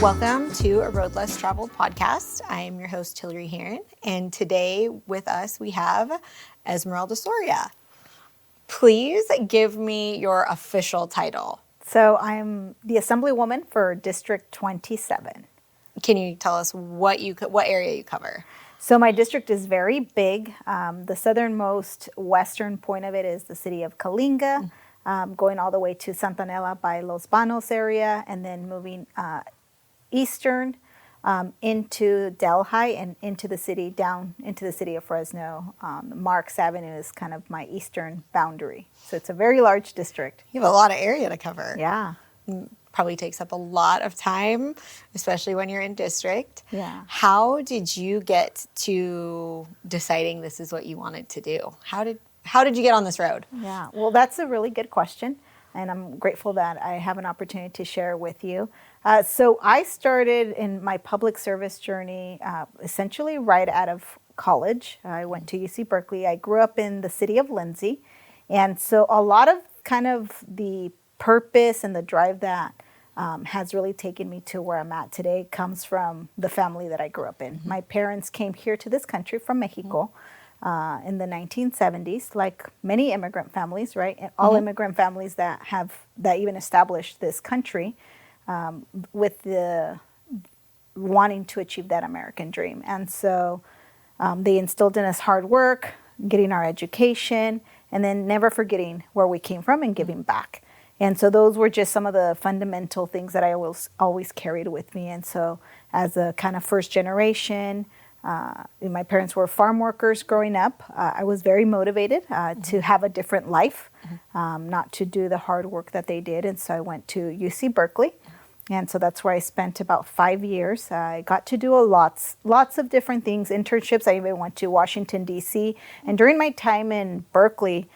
Welcome to a Road Less Traveled podcast. I am your host, Hilary Haron, and today with us we have Esmerelda Soria. Please give me your official title. So I'm the Assemblywoman for District 27. Can you tell us what area you cover? So my district is very big. The southernmost western point of it is the city of Kalinga, going all the way to Santanella by Los Banos area, and then moving eastern into Delhi and into the city, down into the city of Fresno. Marks Avenue is kind of my eastern boundary. So it's a very large district. You have a lot of area to cover. Yeah. Probably takes up a lot of time, especially when you're in district. Yeah. How did you get to deciding this is what you wanted to do? How did you get on this road? Yeah, well, that's a really good question, and I'm grateful that I have an opportunity to share with you. So I started in my public service journey essentially right out of college. I went to UC Berkeley. I grew up in the city of Lindsay, and so a lot of kind of the purpose and the drive that has really taken me to where I'm at today comes from the family that I grew up in. Mm-hmm. My parents came here to this country from Mexico in the 1970s, like many immigrant families, right? And all immigrant families that even established this country with the wanting to achieve that American dream. And so they instilled in us hard work, getting our education, and then never forgetting where we came from and giving back. And so those were just some of the fundamental things that I always carried with me. And so as a kind of first generation, my parents were farm workers growing up. I was very motivated to have a different life, not to do the hard work that they did. And so I went to UC Berkeley. And so that's where I spent about 5 years. I got to do lots of different things, internships. I even went to Washington, D.C. And during my time in Berkeley,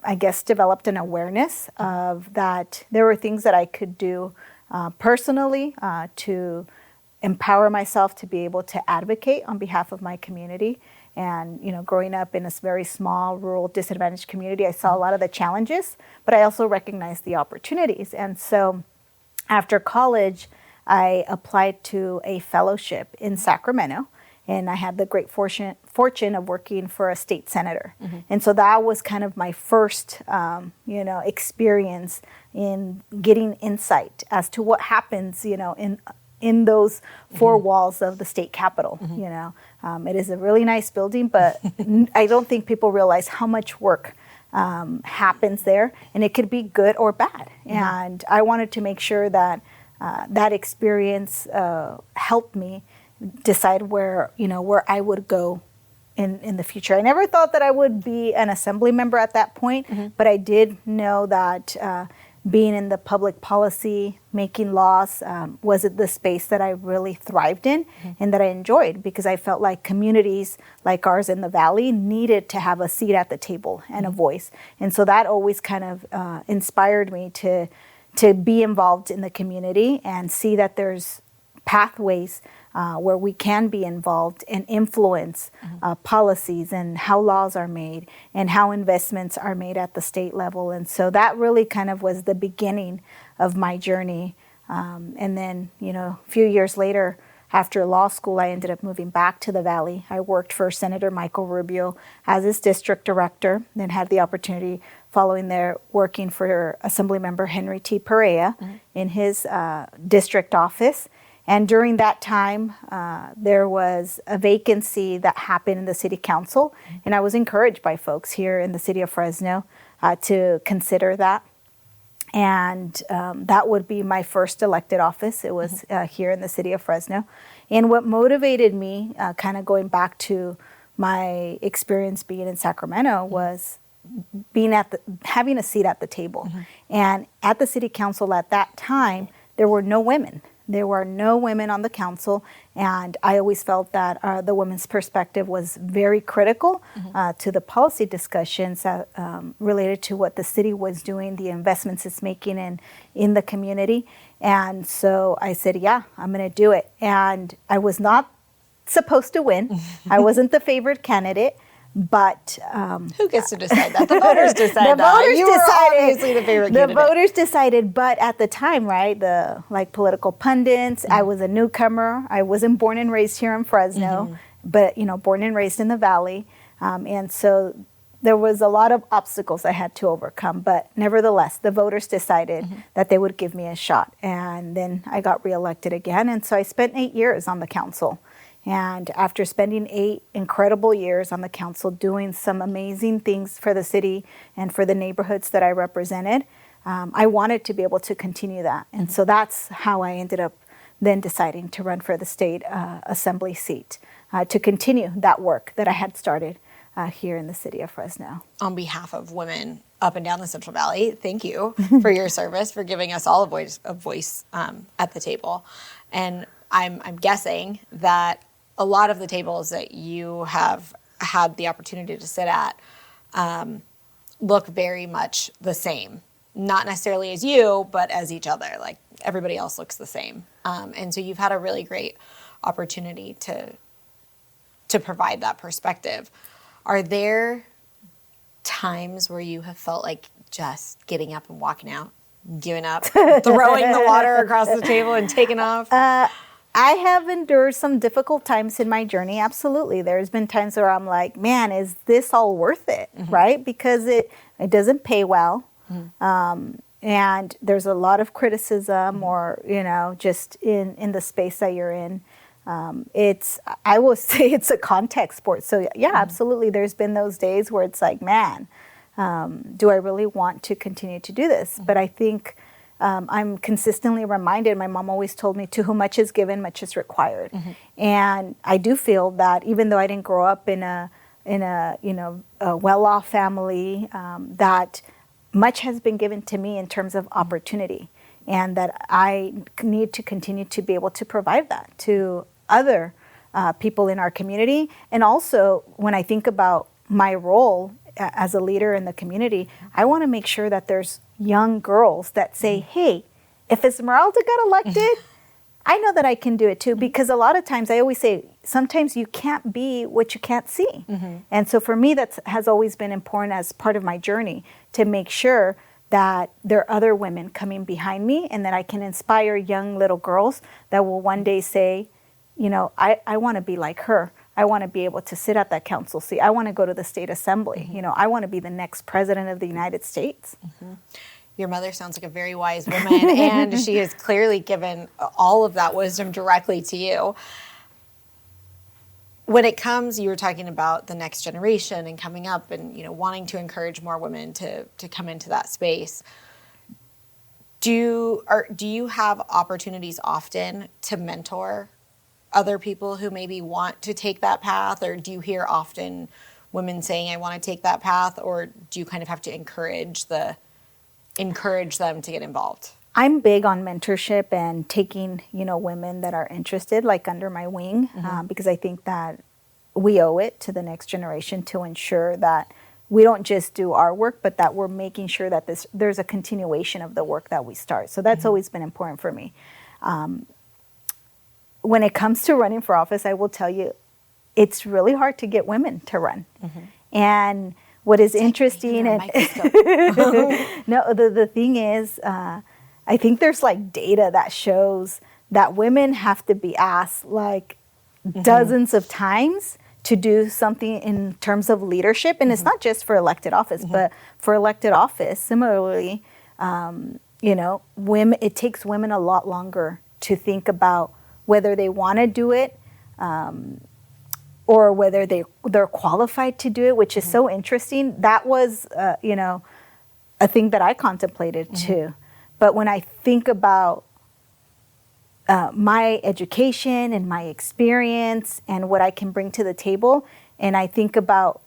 I guess developed an awareness of that there were things that I could do personally to empower myself to be able to advocate on behalf of my community. And, growing up in this very small, rural, disadvantaged community, I saw a lot of the challenges, but I also recognized the opportunities. And so after college, I applied to a fellowship in Sacramento. And I had the great fortune of working for a state senator. Mm-hmm. And so that was kind of my first, experience in getting insight as to what happens, in those four walls of the state capitol. Mm-hmm. It is a really nice building, but I don't think people realize how much work happens there. And it could be good or bad. Mm-hmm. And I wanted to make sure that that experience helped me decide where I would go in the future. I never thought that I would be an assembly member at that point, but I did know that being in the public policy, making laws, was the space that I really thrived in and that I enjoyed, because I felt like communities like ours in the Valley needed to have a seat at the table and a voice. And so that always kind of inspired me to be involved in the community and see that there's pathways where we can be involved and influence policies and how laws are made and how investments are made at the state level. And so that really kind of was the beginning of my journey. And then, a few years later, after law school, I ended up moving back to the Valley. I worked for Senator Michael Rubio as his district director, then had the opportunity following there working for Assemblymember Henry T. Perea in his district office. And during that time, there was a vacancy that happened in the city council. And I was encouraged by folks here in the city of Fresno to consider that. And that would be my first elected office. It was here in the city of Fresno. And what motivated me, kind of going back to my experience being in Sacramento, was having a seat at the table. And at the city council at that time, there were no women. There were no women on the council, and I always felt that the women's perspective was very critical to the policy discussions that, related to what the city was doing, the investments it's making in the community. And so I said, yeah, I'm going to do it. And I was not supposed to win. I wasn't the favored candidate, But who gets to decide that? The voters decide the voters you decided. Were obviously the favorite The candidate. voters decided, but at the time, right, the like political pundits, I was a newcomer. I wasn't born and raised here in Fresno, but born and raised in the Valley, and so there was a lot of obstacles I had to overcome. But nevertheless, the voters decided that they would give me a shot, and then I got reelected again, and so I spent 8 years on the council. And after spending 8 incredible years on the council doing some amazing things for the city and for the neighborhoods that I represented, I wanted to be able to continue that. And so that's how I ended up then deciding to run for the state assembly seat, to continue that work that I had started here in the city of Fresno. On behalf of women up and down the Central Valley, thank you for your service, for giving us all a voice at the table. And I'm guessing that a lot of the tables that you have had the opportunity to sit at look very much the same. Not necessarily as you, but as each other. Like everybody else looks the same. And so you've had a really great opportunity to provide that perspective. Are there times where you have felt like just getting up and walking out, giving up, throwing the water across the table and taking off? I have endured some difficult times in my journey. Absolutely. There's been times where I'm like, man, is this all worth it? Right? Because it doesn't pay well. And there's a lot of criticism or, just in the space that you're in. I will say it's a contact sport. So yeah, absolutely. There's been those days where it's like, man, do I really want to continue to do this? But I think I'm consistently reminded, my mom always told me, to whom much is given, much is required. And I do feel that even though I didn't grow up in a well-off family, that much has been given to me in terms of opportunity, and that I need to continue to be able to provide that to other people in our community. And also, when I think about my role as a leader in the community, I want to make sure that there's young girls that say, hey, if Esmeralda got elected, I know that I can do it too. Because a lot of times, I always say, sometimes you can't be what you can't see. And so for me, that has always been important as part of my journey, to make sure that there are other women coming behind me and that I can inspire young little girls that will one day say, I want to be like her. I want to be able to sit at that council seat. I want to go to the state assembly. I want to be the next president of the United States. Your mother sounds like a very wise woman, and she has clearly given all of that wisdom directly to you. When it comes, you were talking about the next generation and coming up and, wanting to encourage more women to come into that space. Do you have opportunities often to mentor other people who maybe want to take that path? Or do you hear often women saying, I want to take that path? Or do you kind of have to encourage them to get involved? I'm big on mentorship and taking, women that are interested, like under my wing, because I think that we owe it to the next generation to ensure that we don't just do our work, but that we're making sure that there's a continuation of the work that we start. So that's always been important for me. When it comes to running for office, I will tell you, it's really hard to get women to run. And what is interesting, and no, the thing is, I think there's like data that shows that women have to be asked like dozens of times to do something in terms of leadership. And it's not just for elected office, but for elected office, similarly, women, it takes women a lot longer to think about whether they want to do it, or whether they're qualified to do it, which is so interesting. That was, a thing that I contemplated too. But when I think about my education and my experience and what I can bring to the table, and I think about,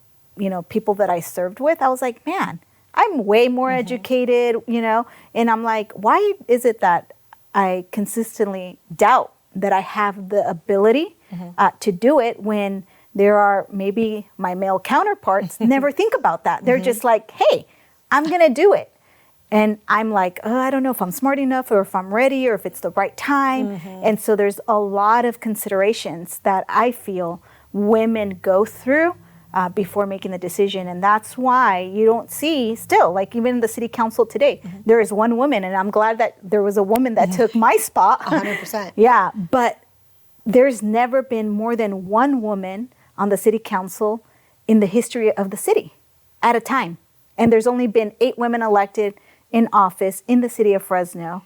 people that I served with, I was like, man, I'm way more educated, and I'm like, why is it that I consistently doubt that I have the ability to do it when there are maybe my male counterparts never think about that. They're just like, hey, I'm going to do it. And I'm like, oh, I don't know if I'm smart enough or if I'm ready or if it's the right time. And so there's a lot of considerations that I feel women go through before making the decision. And that's why you don't see still, like even in the city council today, there is one woman, and I'm glad that there was a woman that took my spot. 100%. Yeah, but there's never been more than one woman on the city council in the history of the city at a time. And there's only been 8 women elected in office in the city of Fresno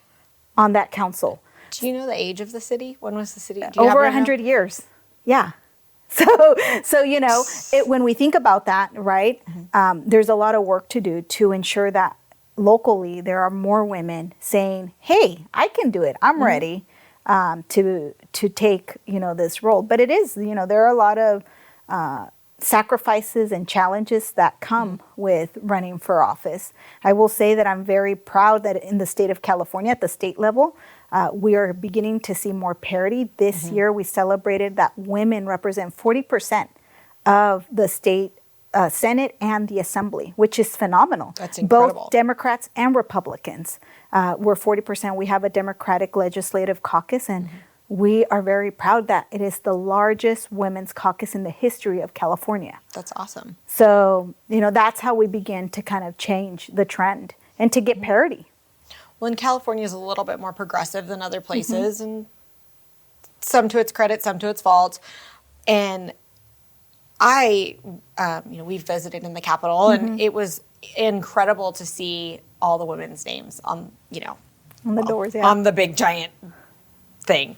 on that council. Do you know the age of the city? When was the city? Over 100 years. Yeah. So when we think about that, right, there's a lot of work to do to ensure that locally there are more women saying, hey, I can do it. I'm ready to take, this role. But it is, there are a lot of sacrifices and challenges that come with running for office. I will say that I'm very proud that in the state of California, at the state level, we are beginning to see more parity. This year, we celebrated that women represent 40% of the state Senate and the Assembly, which is phenomenal. That's incredible. Both Democrats and Republicans were 40%. We have a Democratic Legislative Caucus, and we are very proud that it is the largest women's caucus in the history of California. That's awesome. So, that's how we begin to kind of change the trend and to get parity. Well, and California is a little bit more progressive than other places, and some to its credit, some to its fault. And we've visited in the Capitol, and it was incredible to see all the women's names on the doors, on the big giant thing.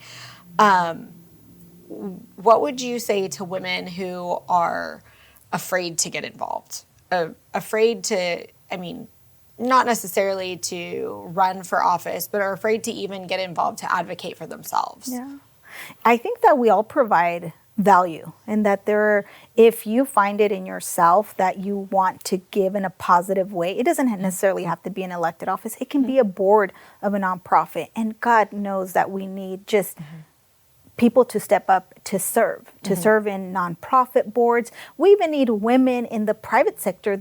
What would you say to women who are afraid to get involved? Afraid to, not necessarily to run for office, but are afraid to even get involved to advocate for themselves? Yeah. I think that we all provide value, and that if you find it in yourself that you want to give in a positive way, it doesn't necessarily have to be an elected office. It can be a board of a nonprofit, and God knows that we need just people to step up to serve in nonprofit boards. We even need women in the private sector,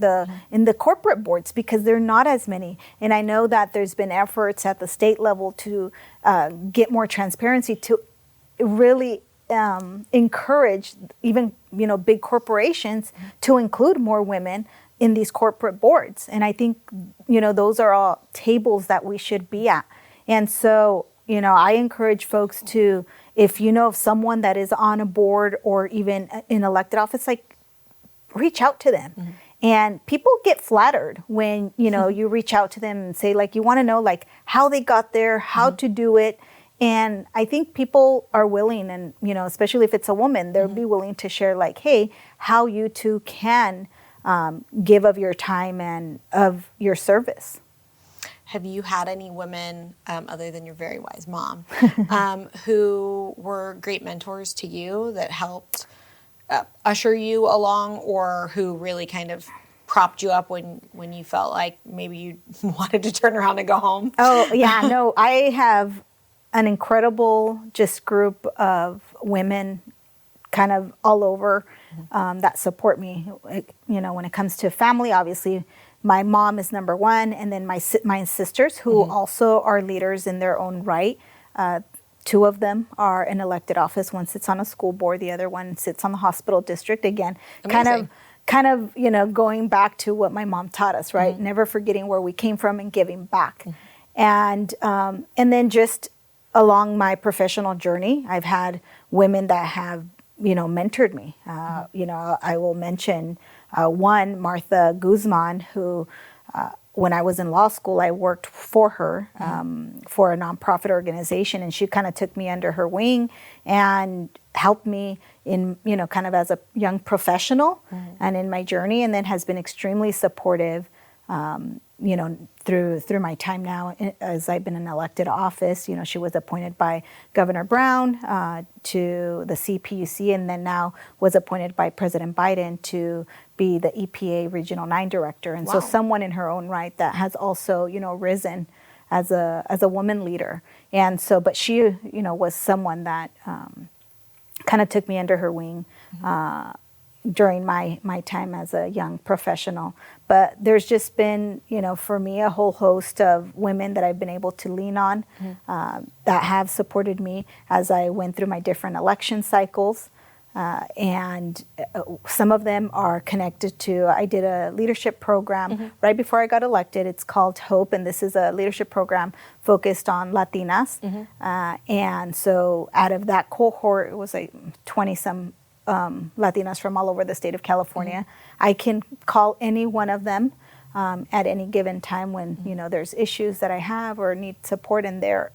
in the corporate boards, because there are not as many. And I know that there's been efforts at the state level to get more transparency, to really encourage even big corporations to include more women in these corporate boards. And I think those are all tables that we should be at. And so I encourage folks to, if you know of someone that is on a board or even in elected office, like, reach out to them. And people get flattered when you reach out to them and say, like, you want to know like how they got there, how to do it. And I think people are willing, and, especially if it's a woman, they'll be willing to share, like, hey, how you too can give of your time and of your service. Have you had any women, other than your very wise mom, who were great mentors to you that helped usher you along, or who really kind of propped you up when you felt like maybe you wanted to turn around and go home? Oh, yeah, no, I have an incredible just group of women kind of all over that support me. When it comes to family, obviously my mom is number one, and then my sisters, who also are leaders in their own right. 2 of them are in elected office. One sits on a school board, the other one sits on the hospital district. Again, Amazing. kind of going back to what my mom taught us, right? Never forgetting where we came from and giving back. And then just along my professional journey, I've had women that have, mentored me. I will mention one, Martha Guzman, who, when I was in law school, I worked for her for a nonprofit organization, and she kind of took me under her wing and helped me in, kind of as a young professional and in my journey, and then has been extremely supportive, through my time now as I've been in elected office. She was appointed by Governor Brown to the CPUC, and then now was appointed by President Biden to be the EPA Regional 9 Director. And so someone in her own right that has also, risen as a woman leader. And so, but she, was someone that kind of took me under her wing during my time as a young professional. But there's just been, for me, a whole host of women that I've been able to lean on that have supported me as I went through my different election cycles. And some of them are connected to, I did a leadership program right before I got elected. It's called HOPE, and this is a leadership program focused on Latinas. And so out of that cohort, it was like 20-some Latinas from all over the state of California. I can call any one of them at any given time when, there's issues that I have or need support, and they're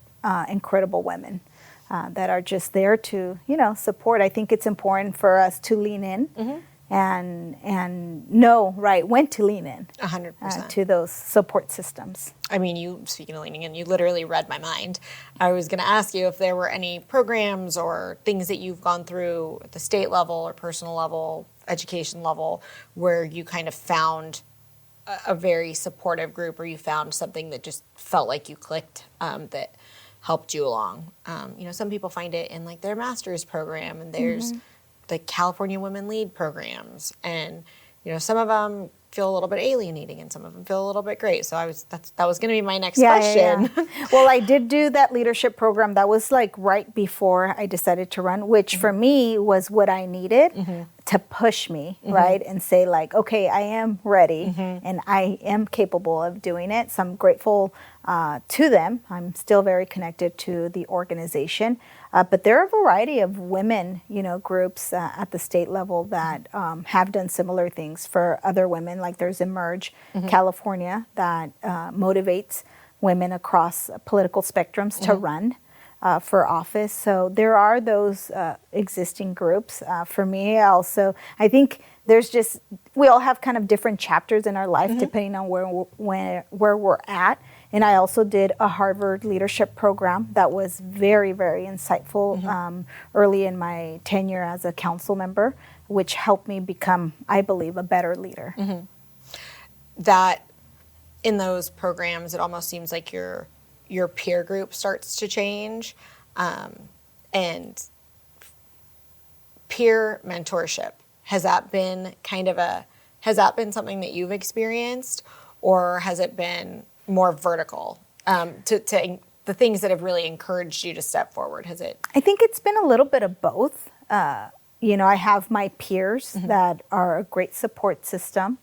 incredible women. That are just there to, support. I think it's important for us to lean in and know, when to lean in. 100%. To those support systems. I mean, speaking of leaning in, you literally read my mind. I was going to ask you if there were any programs or things that you've gone through at the state level or personal level, education level, where you kind of found a very supportive group, or you found something that just felt like you clicked, that helped you along. Some people find it in like their master's program, and there's the California Women Lead programs, and some of them feel a little bit alienating, and some of them feel a little bit great. So that was going to be my next question. Yeah. Well, I did do that leadership program. That was like right before I decided to run, which for me was what I needed to push me, right? And say like, okay, I am ready and I am capable of doing it. So I'm grateful to them. I'm still very connected to the organization. But there are a variety of women, groups at the state level that have done similar things for other women. Like there's Emerge California that motivates women across political spectrums to run for office. So there are those existing groups. For me also, I think we all have kind of different chapters in our life depending on where we're at. And I also did a Harvard leadership program that was very, very insightful early in my tenure as a council member, which helped me become, I believe, a better leader. That in those programs, it almost seems like your peer group starts to change, and peer mentorship. Has that been something that you've experienced, or has it been more vertical to the things that have really encouraged you to step forward? Has it? I think it's been a little bit of both. I have my peers that are a great support system,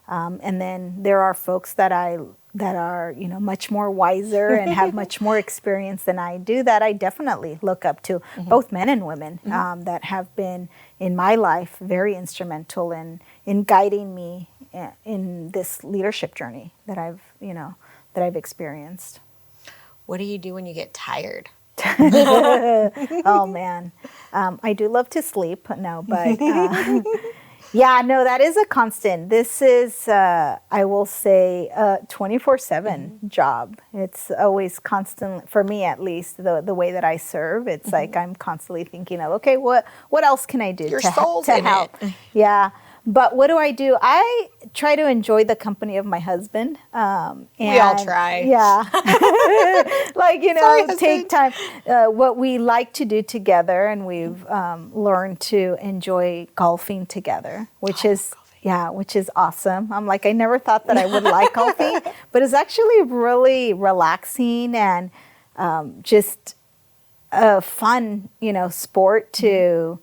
and then there are folks that are much more wiser and have much more experience than I do that I definitely look up to, both men and women that have been in my life very instrumental in guiding me in this leadership journey that I've experienced. What do you do when you get tired? Oh man, I do love to sleep. No, but that is a constant. This is, I will say, a 24/7 job. It's always constant, for me at least, the way that I serve. It's like I'm constantly thinking of, okay, what else can I do to help? Yeah. But what do? I try to enjoy the company of my husband. We all try. Yeah. Take time. What we like to do together, and we've learned to enjoy golfing together, which is awesome. I'm like, I never thought that I would like golfing, but it's actually really relaxing and just a fun, sport to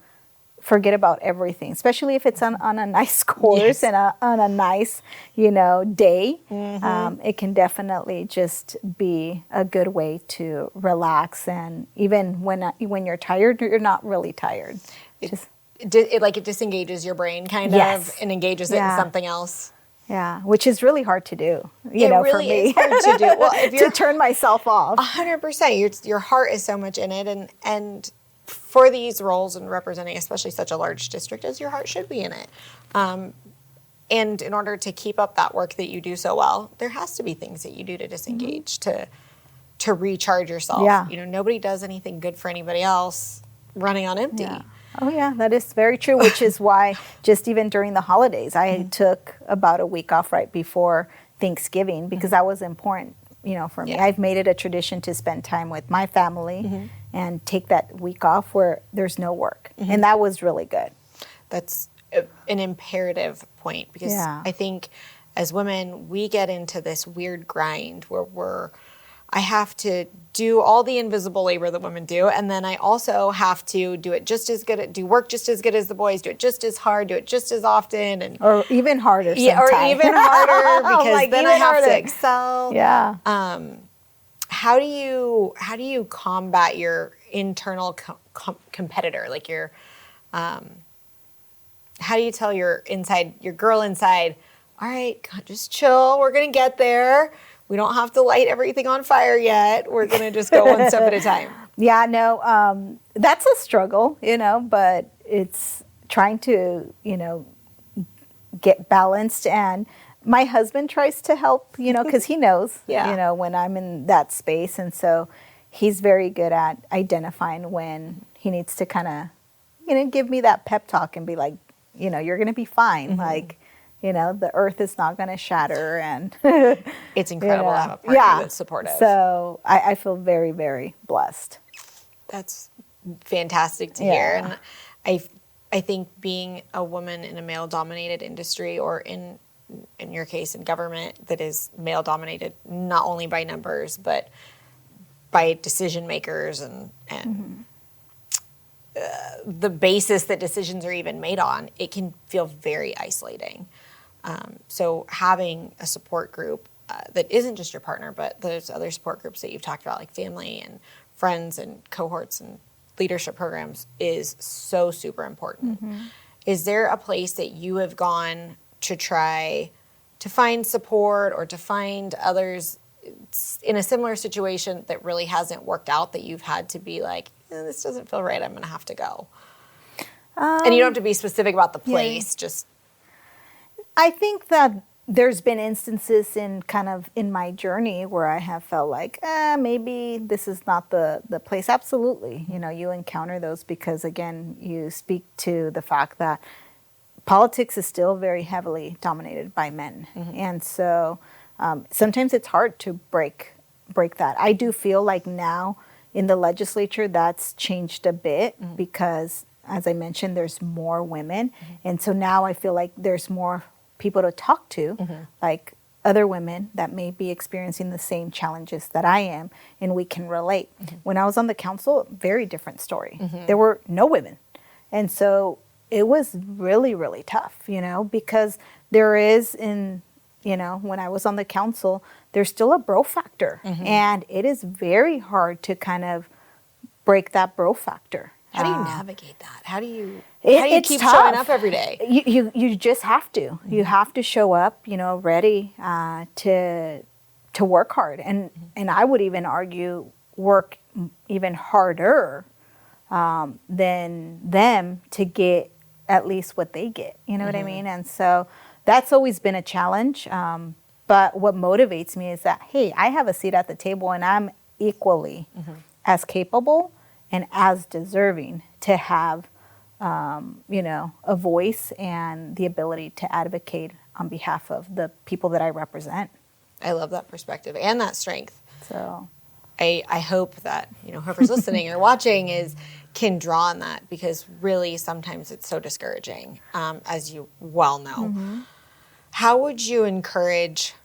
forget about everything, especially if it's on a nice course and on a nice, day. It can definitely just be a good way to relax. And even when you're tired, you're not really tired. It disengages your brain kind of and engages it in something else. Yeah, which is really hard to do, it really for me. is hard to do. Well, if to turn myself off. 100%. Your heart is so much in it, and for these roles and representing especially such a large district as your heart should be in it. And in order to keep up that work that you do so well, there has to be things that you do to disengage, to recharge yourself. Yeah. Nobody does anything good for anybody else running on empty. Yeah. Oh, yeah, that is very true, which is why just even during the holidays, I took about a week off right before Thanksgiving because that was important, for me. I've made it a tradition to spend time with my family and take that week off where there's no work. And that was really good. That's an imperative point because I think as women, we get into this weird grind where we're I have to do all the invisible labor that women do, and then I also have to do it just as good, do work just as good as the boys, do it just as hard, do it just as often, and or even harder. yeah, or even harder because Like, then I have to excel. Yeah. How do you combat your internal competitor, like your how do you tell your girl inside, all right, just chill, we're gonna get there. We don't have to light everything on fire yet. We're going to just go one step at a time. Yeah, no, that's a struggle, but it's trying to, get balanced. And my husband tries to help, because he knows, when I'm in that space. And so he's very good at identifying when he needs to kind of, give me that pep talk and be like, you're going to be fine. Like, the earth is not going to shatter, and it's incredible to have a partner that's supportive. So I feel very, very blessed. That's fantastic to hear. And I think being a woman in a male-dominated industry, or in your case in government that is male-dominated, not only by numbers but by decision makers and the basis that decisions are even made on, it can feel very isolating. So having a support group that isn't just your partner, but those other support groups that you've talked about, like family and friends and cohorts and leadership programs, is so super important. Is there a place that you have gone to try to find support or to find others in a similar situation that really hasn't worked out, that you've had to be like, this doesn't feel right, I'm going to have to go? And you don't have to be specific about the place, just... I think that there's been instances in my journey where I have felt like, maybe this is not the place. Absolutely. You encounter those because, again, you speak to the fact that politics is still very heavily dominated by men. And so sometimes it's hard to break that. I do feel like now in the legislature that's changed a bit because, as I mentioned, there's more women. And so now I feel like there's more people to talk to, like other women that may be experiencing the same challenges that I am, and we can relate. When I was on the council, very different story. There were no women. And so it was really, really tough, because there is when I was on the council, there's still a bro factor. And it is very hard to kind of break that bro factor. How do you navigate that? How do you keep tough. Showing up every day? You just have to. You have to show up, ready to work hard. And I would even argue work even harder than them to get at least what they get. You know what I mean? And so that's always been a challenge. But what motivates me is that, hey, I have a seat at the table and I'm equally as capable and as deserving to have, a voice and the ability to advocate on behalf of the people that I represent. I love that perspective and that strength. So I hope that, whoever's listening or watching can draw on that, because really sometimes it's so discouraging, as you well know. How would you encourage...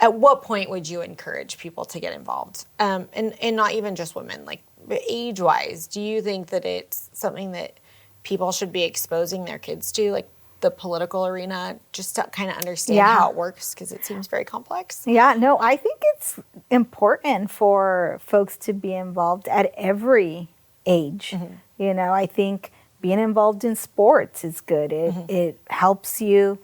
At what point would you encourage people to get involved? And not even just women, like age-wise. Do you think that it's something that people should be exposing their kids to, like the political arena, just to kind of understand how it works, because it seems very complex? Yeah, no, I think it's important for folks to be involved at every age. I think being involved in sports is good. It helps you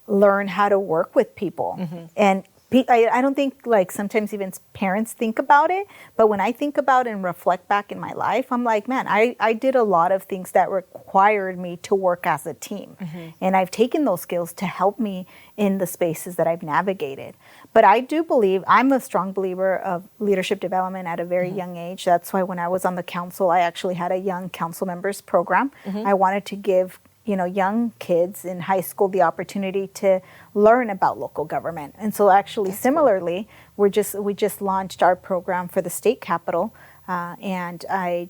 learn how to work with people. And I don't think, like, sometimes even parents think about it, but when I think about and reflect back in my life, I'm like, man, I did a lot of things that required me to work as a team. And I've taken those skills to help me in the spaces that I've navigated. But I do believe, I'm a strong believer of leadership development at a very young age. That's why when I was on the council, I actually had a young council members program. I wanted to give young kids in high school the opportunity to learn about local government. And so actually, that's similarly, cool. we just launched our program for the state capitol, and I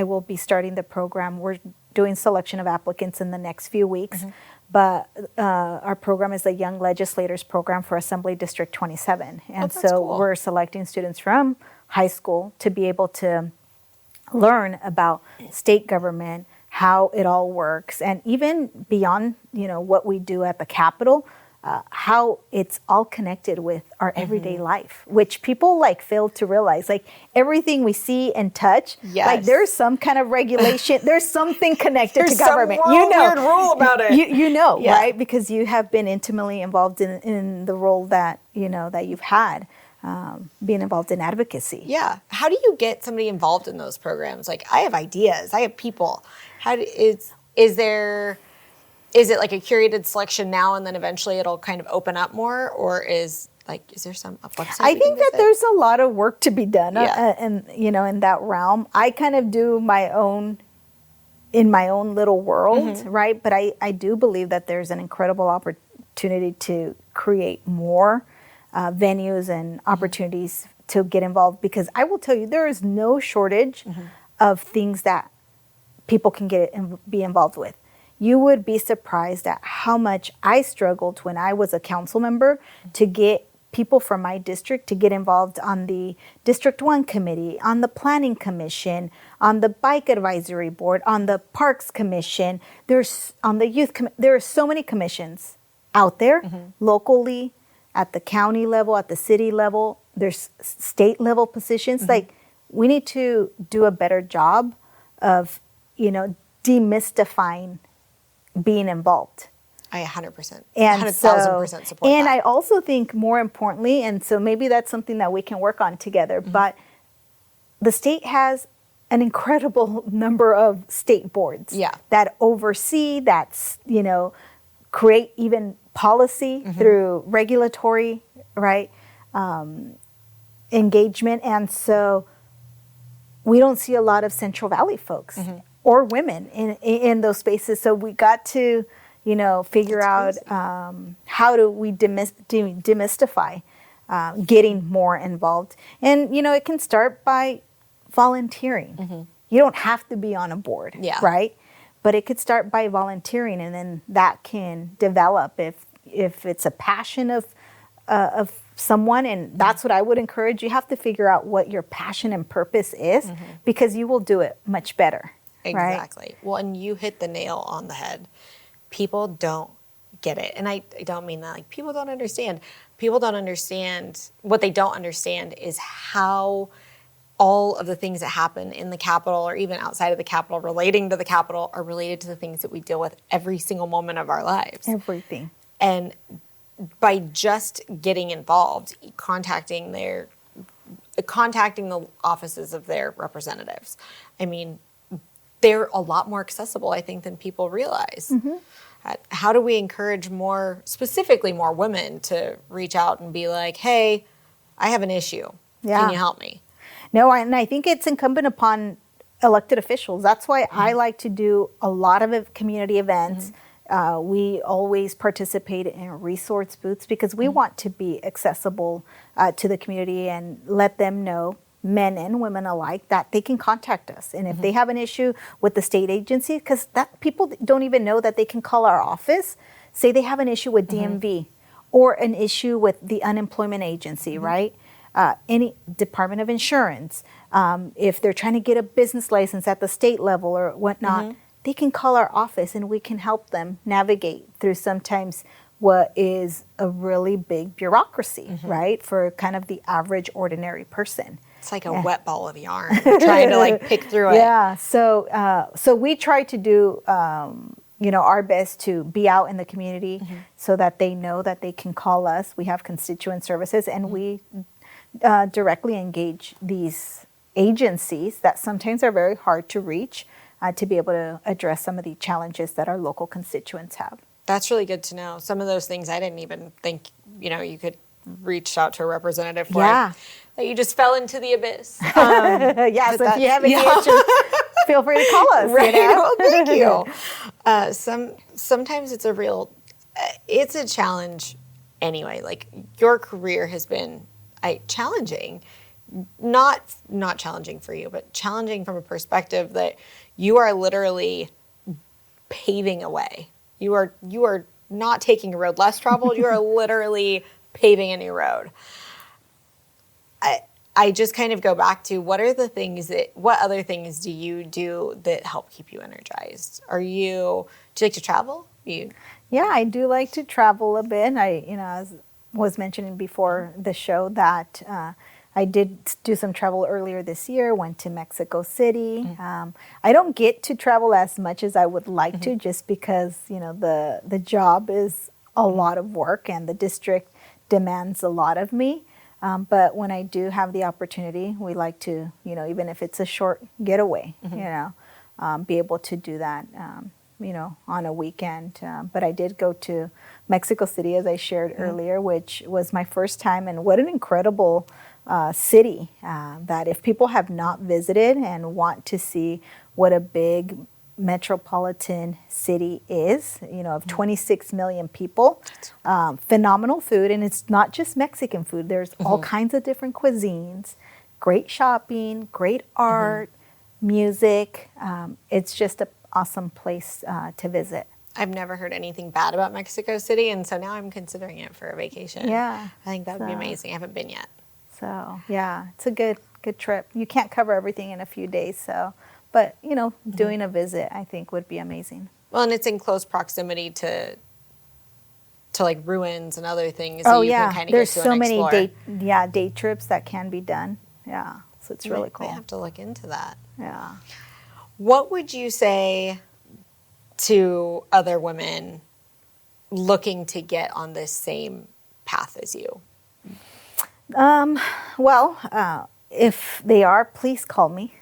will be starting the program. We're doing selection of applicants in the next few weeks. but our program is the Young Legislators Program for Assembly District 27. And so cool. we're selecting students from high school to be able to learn about state government, how it all works, and even beyond, what we do at the Capitol, how it's all connected with our everyday life, which people fail to realize. Everything we see and touch, there's some kind of regulation, there's something connected to government. Some weird rule about it. Right? Because you have been intimately involved in the role that that you've had. Being involved in advocacy. Yeah. How do you get somebody involved in those programs? I have ideas. I have people. Is it like a curated selection now and then eventually it'll kind of open up more? Or is there some website? I think that there's a lot of work to be done in that realm. I kind of do in my own little world, right? But I do believe that there's an incredible opportunity to create more venues and opportunities to get involved, because I will tell you, there is no shortage of things that people can be involved with. You would be surprised at how much I struggled when I was a council member to get people from my district to get involved on the District 1 committee, on the Planning Commission, on the Bike Advisory Board, on the Parks Commission, on the Youth Commission. There are so many commissions out there locally, at the county level, at the city level. There's state level positions. We need to do a better job of, demystifying being involved. I 100%, and 1,000% support and that. I also think more importantly, and so maybe that's something that we can work on together, but the state has an incredible number of state boards that oversee, create even policy through regulatory, right, engagement. And so we don't see a lot of Central Valley folks or women in those spaces. So we got to, figure out how do we demystify getting more involved. And, it can start by volunteering. You don't have to be on a board, right? But it could start by volunteering, and then that can develop if it's a passion of someone. And that's what I would encourage. You have to figure out what your passion and purpose is, because you will do it much better. Exactly. Right? Well, and you hit the nail on the head. People don't get it. And I don't mean that people don't understand. People don't understand. What they don't understand is how all of the things that happen in the Capitol or even outside of the Capitol relating to the Capitol are related to the things that we deal with every single moment of our lives. Everything. And by just getting involved, contacting the offices of their representatives, they're a lot more accessible, I think, than people realize. How do we encourage specifically more women to reach out and be like, hey, I have an issue. Can you help me? No, and I think it's incumbent upon elected officials. That's why I like to do a lot of community events. We always participate in resource booths because we want to be accessible to the community and let them know, men and women alike, that they can contact us. And if they have an issue with the state agency, because people don't even know that they can call our office, say they have an issue with DMV or an issue with the unemployment agency, right? Any Department of Insurance, if they're trying to get a business license at the state level or whatnot, they can call our office and we can help them navigate through sometimes what is a really big bureaucracy, right? For kind of the average ordinary person. It's like a wet ball of yarn, trying to pick through it. Yeah, so we try to do, our best to be out in the community so that they know that they can call us. We have constituent services, and we directly engage these agencies that sometimes are very hard to reach to be able to address some of the challenges that our local constituents have. That's really good to know. Some of those things I didn't even think, you could reach out to a representative for. Yeah. That you just fell into the abyss. So if you have any issues, feel free to call us. Right. Well, thank you. Sometimes it's it's a challenge anyway. Your career has been challenging, not challenging for you, but challenging from a perspective that you are literally paving a way. You are not taking a road less traveled. You are literally paving a new road. I just kind of go back to what other things do you do that help keep you energized? Do you like to travel? Yeah, I do like to travel a bit. As was mentioning before the show, that I did do some travel earlier this year, went to Mexico City. I don't get to travel as much as I would like to, just because, the job is a lot of work and the district demands a lot of me. But when I do have the opportunity, we like to, even if it's a short getaway, be able to do that, on a weekend. But I did go to Mexico City, as I shared earlier, which was my first time. And what an incredible city that if people have not visited and want to see what a big metropolitan city is, of 26 million people, phenomenal food. And it's not just Mexican food. There's all kinds of different cuisines, great shopping, great art, music. It's just an awesome place to visit. I've never heard anything bad about Mexico City, and so now I'm considering it for a vacation. Yeah. I think that would be amazing. I haven't been yet. So, yeah, it's a good trip. You can't cover everything in a few days, so... But, doing a visit, I think, would be amazing. Well, and it's in close proximity to like ruins and other things. Oh, that you yeah. can kind of There's get to so and many explore. day trips that can be done. Yeah, so it's really cool. I have to look into that. Yeah. What would you say to other women looking to get on this same path as you? If they are, please call me.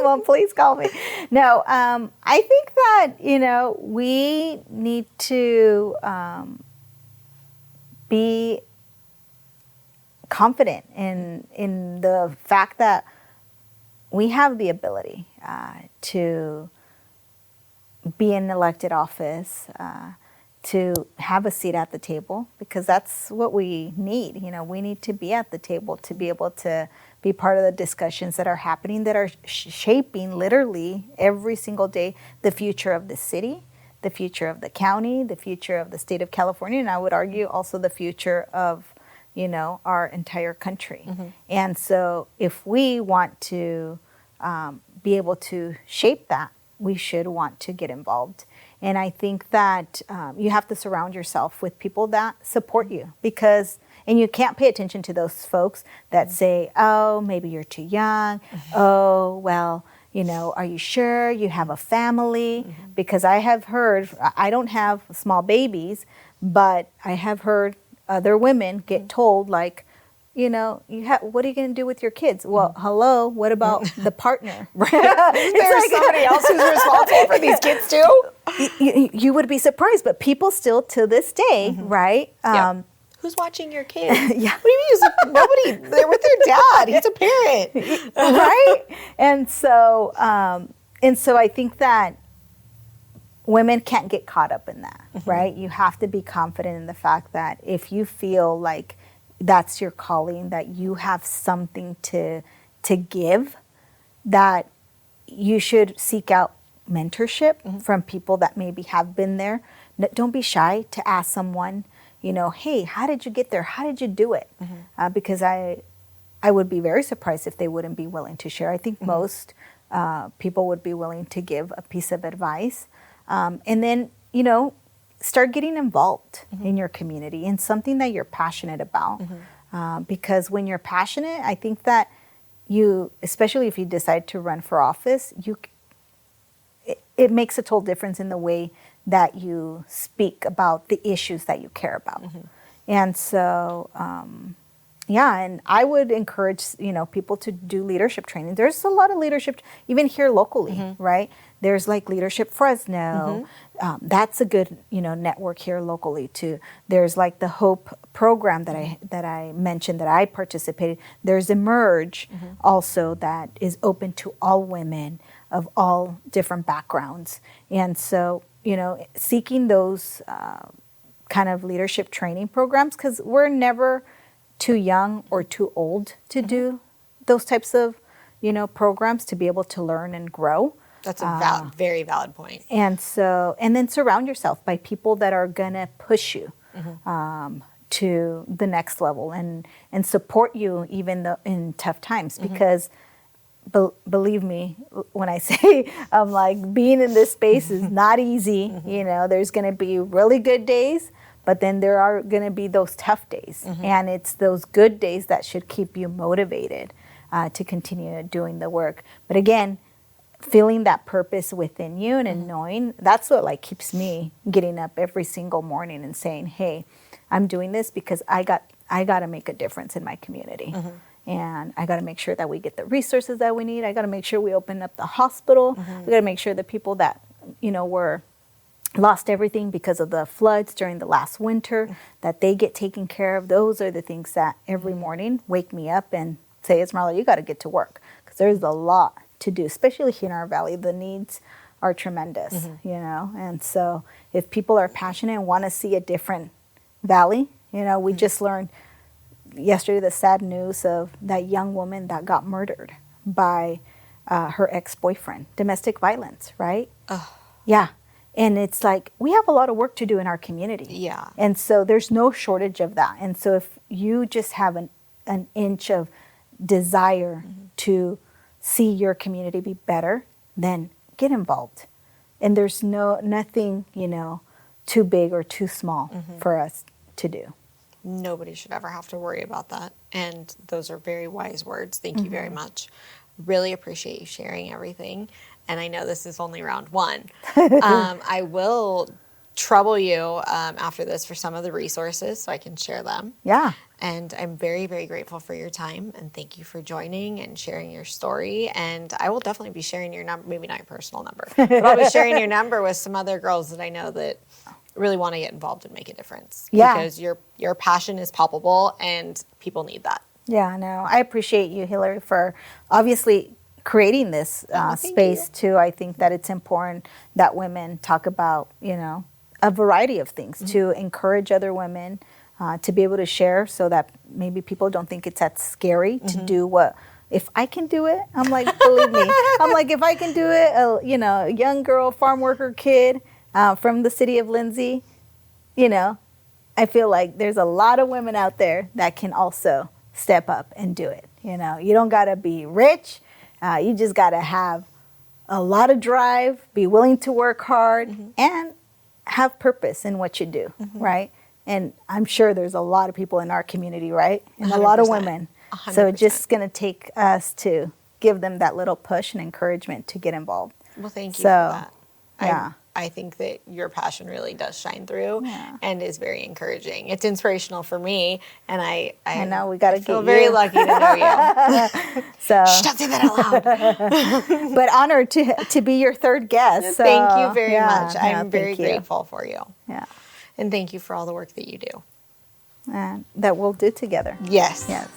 Well, please call me. No, I think that, we need to be confident in the fact that we have the ability to be in elected office, to have a seat at the table, because that's what we need. We need to be at the table to be able to be part of the discussions that are happening, that are shaping literally every single day the future of the city, the future of the county, the future of the state of California, and I would argue also the future of, our entire country. And so if we want to be able to shape that, we should want to get involved. And I think that you have to surround yourself with people that support you, and you can't pay attention to those folks that say, oh, maybe you're too young. Oh, well, are you sure you have a family? Because I have heard, I don't have small babies, but I have heard other women get told, like, what are you going to do with your kids? Well, hello, what about the partner? Right. There's somebody else who's responsible for these kids too? You would be surprised, but people still to this day, right? Who's watching your kids? Yeah. What do you mean? Nobody. They're with their dad. He's a parent. Right? And so I think that women can't get caught up in that, right? You have to be confident in the fact that if you feel like that's your calling, that you have something to give, that you should seek out mentorship from people that maybe have been there. Don't be shy to ask someone, hey, how did you get there? How did you do it? Because I would be very surprised if they wouldn't be willing to share. I think most people would be willing to give a piece of advice. And then, start getting involved in your community in something that you're passionate about. Because when you're passionate, I think that especially if you decide to run for office, it makes a total difference in the way that you speak about the issues that you care about. And so, and I would encourage, people to do leadership training. There's a lot of leadership, even here locally, right? There's like Leadership Fresno. That's a good, network here locally too. There's like the Hope program that I mentioned that I participated. There's Emerge also that is open to all women of all different backgrounds. And so, seeking those kind of leadership training programs, because we're never too young or too old to do those types of, programs, to be able to learn and grow. That's a very valid point. And then surround yourself by people that are going to push you to the next level and support you even in tough times. Because believe me, when I say I'm like, being in this space is not easy. You know, there's going to be really good days, but then there are going to be those tough days. And it's those good days that should keep you motivated to continue doing the work. But again, feeling that purpose within you and knowing, that's what like keeps me getting up every single morning and saying, hey, I'm doing this because I got to make a difference in my community. And I got to make sure that we get the resources that we need. I got to make sure we open up the hospital. We got to make sure the people that, you know, were lost everything because of the floods during the last winter, that they get taken care of. Those are the things that every morning wake me up and say, Esmeralda, you got to get to work, because there's a lot to do, especially here in our valley. The needs are tremendous, you know. And so if people are passionate and want to see a different valley, you know, we just learned yesterday the sad news of that young woman that got murdered by her ex-boyfriend. Domestic violence, right? Yeah. And it's like, we have a lot of work to do in our community. Yeah. And so there's no shortage of that. And so if you just have an inch of desire to see your community be better, then get involved. And there's nothing, you know, too big or too small for us to do. Nobody should ever have to worry about that. And those are very wise words. Thank you very much. Really appreciate you sharing everything. And I know this is only round one. I will trouble you after this for some of the resources so I can share them. Yeah. And I'm very, very grateful for your time. And thank you for joining and sharing your story. And I will definitely be sharing your number, maybe not your personal number, but I'll be sharing your number with some other girls that I know that really want to get involved and make a difference. Yeah. Because your passion is palpable and people need that. Yeah, no, I appreciate you, Hilary, for obviously creating this space too. I think that it's important that women talk about, you know, a variety of things to encourage other women to be able to share, so that maybe people don't think it's that scary to do what. If I can do it, I'm like, believe me, I'm like, if I can do it, you know, a young girl, farm worker kid from the city of Lindsay, you know, I feel like there's a lot of women out there that can also step up and do it. You know, you don't got to be rich. You just got to have a lot of drive, be willing to work hard, and have purpose in what you do, right? And I'm sure there's a lot of people in our community, right? And 100%. A lot of women. 100%. So it's just going to take us to give them that little push and encouragement to get involved. Well, thank you for that. Yeah. I think that your passion really does shine through and is very encouraging. It's inspirational for me, and I know we got to feel very lucky to know you. So Shh, don't say that out loud. But honored to be your third guest. So, thank you very much. I'm very grateful for you. Yeah. And thank you for all the work that you do. That we'll do together. Yes. Yes.